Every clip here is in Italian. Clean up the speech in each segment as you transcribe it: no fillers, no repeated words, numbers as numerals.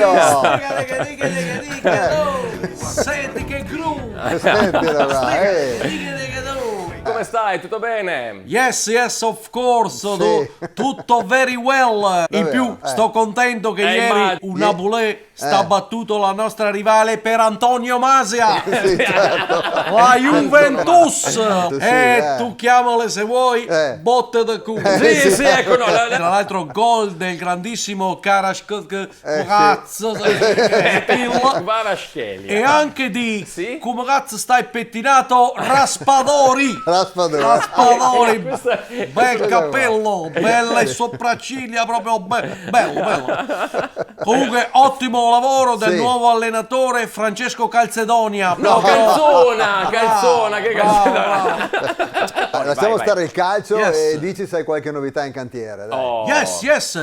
Fabio! Senti che groove! Sentilo qua, Come stai? Tutto bene? Yes, of course. Sì. Tutto very well. In più, sto contento che ieri un Napolè sta battuto la nostra rivale per Antonio Masia. Sì, certo. La Juventus. Sì, Tu chiamale se vuoi botte da culo. Sì, ecco, no, Tra l'altro gol del grandissimo Kvaratskhelia e anche di Sì? come cazzo stai pettinato Raspadori. Raspadori, bel capello, belle sopracciglia, proprio bello. Comunque ottimo lavoro del nuovo allenatore Francesco Calzedonia. No, Calzona, che Calzona. Lasciamo stare il calcio Yes. e dici se hai qualche novità in cantiere. Dai. Yes.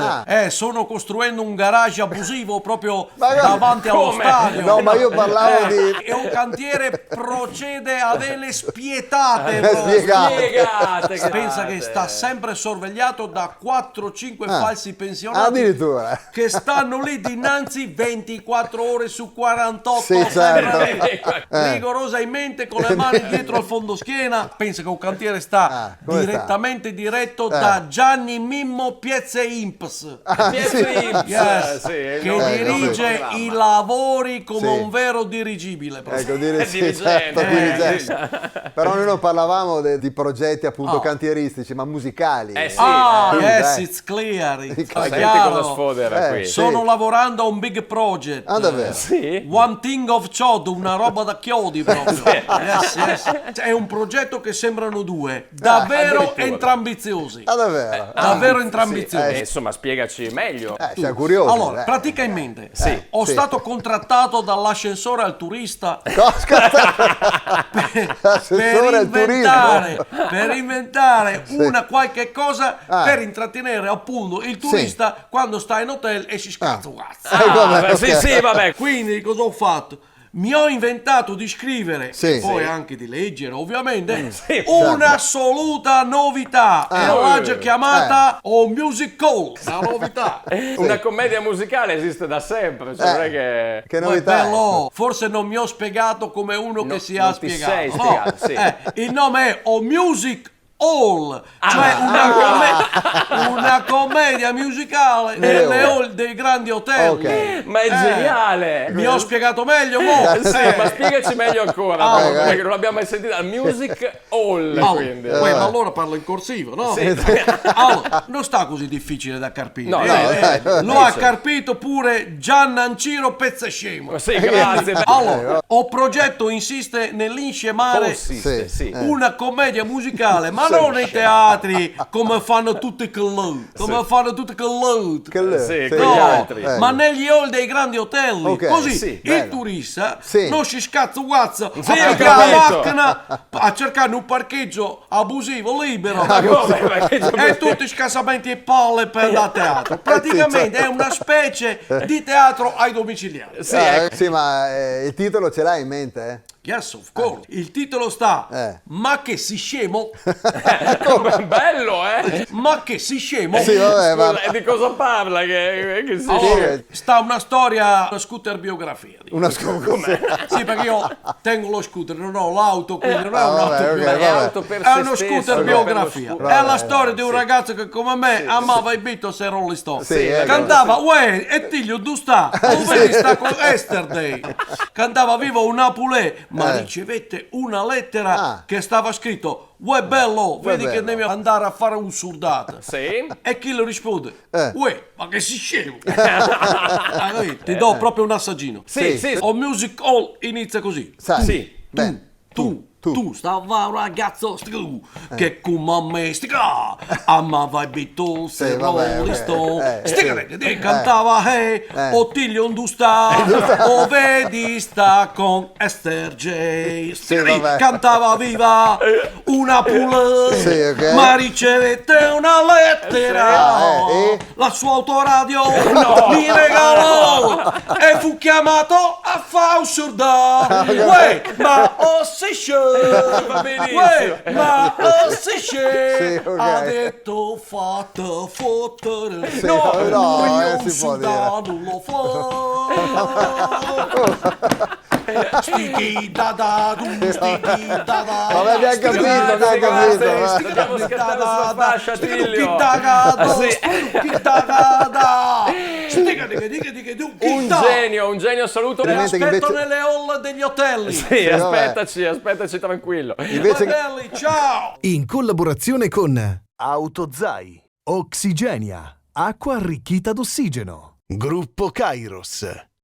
Sono costruendo un garage abusivo proprio Ma no, davanti allo come? stadio. No, ma io parlavo di... E un cantiere procede a delle spietate. Spiegate. Pensa che sta sempre sorvegliato da 4-5 falsi pensionati Addirittura. che stanno lì dinanzi 24 ore su 48, Sì, sempre certo. rigorosamente con le mani dietro al fondoschiena. Pensa che un cantiere sta come sta? direttamente diretto da Gianni Mimmo Piezze Imps, Yes, sì, che dirige sì. i lavori come Sì. un vero dirigibile. Ecco, dirigente. dirigente. Però noi non parlavamo di progetti appunto cantieristici, ma musicali. Sì. Yes, it's clear. Senti chiaro. cosa sfodera qui. sì. Sono lavorando a un big project. Ah, davvero? Sì? One thing of chod, una roba da chiodi proprio. Yes. È un progetto che sembrano due, davvero addirittura. entrambiziosi. Ah, davvero? Davvero entrambiziosi. Insomma, spiegaci meglio. Siamo curiosi. Allora, praticamente ho sì. stato contrattato dall'ascensore al turista L'assessore al turismo. per inventare una qualche cosa per intrattenere appunto il turista quando sta in hotel e si scazza un cazzo. Vabbè, ok. Sì, vabbè. Quindi cosa ho fatto? Mi ho inventato di scrivere Sì. e poi anche di leggere ovviamente Sì, un'assoluta novità e l'ho già chiamata O Music Hall, la novità. Una commedia musicale esiste da sempre, cioè non è che... Che Ma è novità è? bello, forse non mi ho spiegato come uno che si ha non ti spiegato. sei spiegato, sì. Il nome è O Music Hall, cioè una commedia musicale nelle hall dei grandi hotel. Ok. Ma è geniale! Mi ho spiegato meglio, mo? Sì, ma spiegaci meglio ancora, perché non l'abbiamo mai sentita. Music Hall, quindi. Ma allora parlo in corsivo, no? Allora, non sta così difficile da carpire. No, Lo ha carpito pure Giannanciro Pezzescemo. Sì, grazie. Allora, ho progetto insiste nell'inscemare Consiste, sì. una commedia musicale, ma non nei teatri come fanno tutti quelli. Sì, Sì. con gli altri. Ma negli hall dei grandi hotel, Ok, così sì, il bello. turista Sì. non si scazza guazza Sì, a ho prendere la capito. macchina a cercare un parcheggio abusivo libero e tutti scasamenti e palle per da teatro. Praticamente è una specie di teatro ai domiciliari. Sì, ma il titolo ce l'hai in mente? Yes, of course. Il titolo sta Ma che si scemo? Bello, eh? Ma che si scemo? Sì, vabbè, ma... Scusa, di cosa parla? Che si Allora, sta una storia, una scooter biografia. Una scusa. Sì, perché io tengo lo scooter, non ho l'auto, quindi non è vabbè, un'auto ok, biografia. per È se uno stesso, scooter per biografia. lo È la storia di un ragazzo che come me amava i Beatles e Rolling Stones. Cantava uè, e tiglio tu sta? Dove sta con Yesterday? Cantava viva un Napolè, ma ricevette una lettera che stava scritto uè bello, vedi che devi andare a fare un surdata. Sì? E chi lo risponde? Uè, ma che si scemo? Ti do proprio un assaggino. Sì. O Music Hall inizia così. Sai. Sì. Bene. Tu stava un ragazzo che come me amava i Beatles e Rolling Stone. Cantava Ottilio un sta, o vedi sta con Esther J. Cantava viva una pule, ma ricevette una lettera. La sua autoradio mi regalò e fu fu chiamato a Faussurda. Uè, ma si scende. Va benissimo. Uè, ma si scende. Sì, ok. Ha detto fatta fottere. Sì, no, si può dire. Non lo fa. Sticky da da dum, sticky da da. Vabbè, abbiamo capito, Grazie, abbiamo capito. grazie. va. Dobbiamo scattare sulla fascia, Tiglio. Un genio assoluto. Veramente che Aspetto invece- nelle hall degli hotel. Sì, vabbè. aspettaci tranquillo. Invece che- Belli, ciao. In collaborazione con Autozai, Oxigenia, acqua arricchita d'ossigeno, Gruppo Kairos.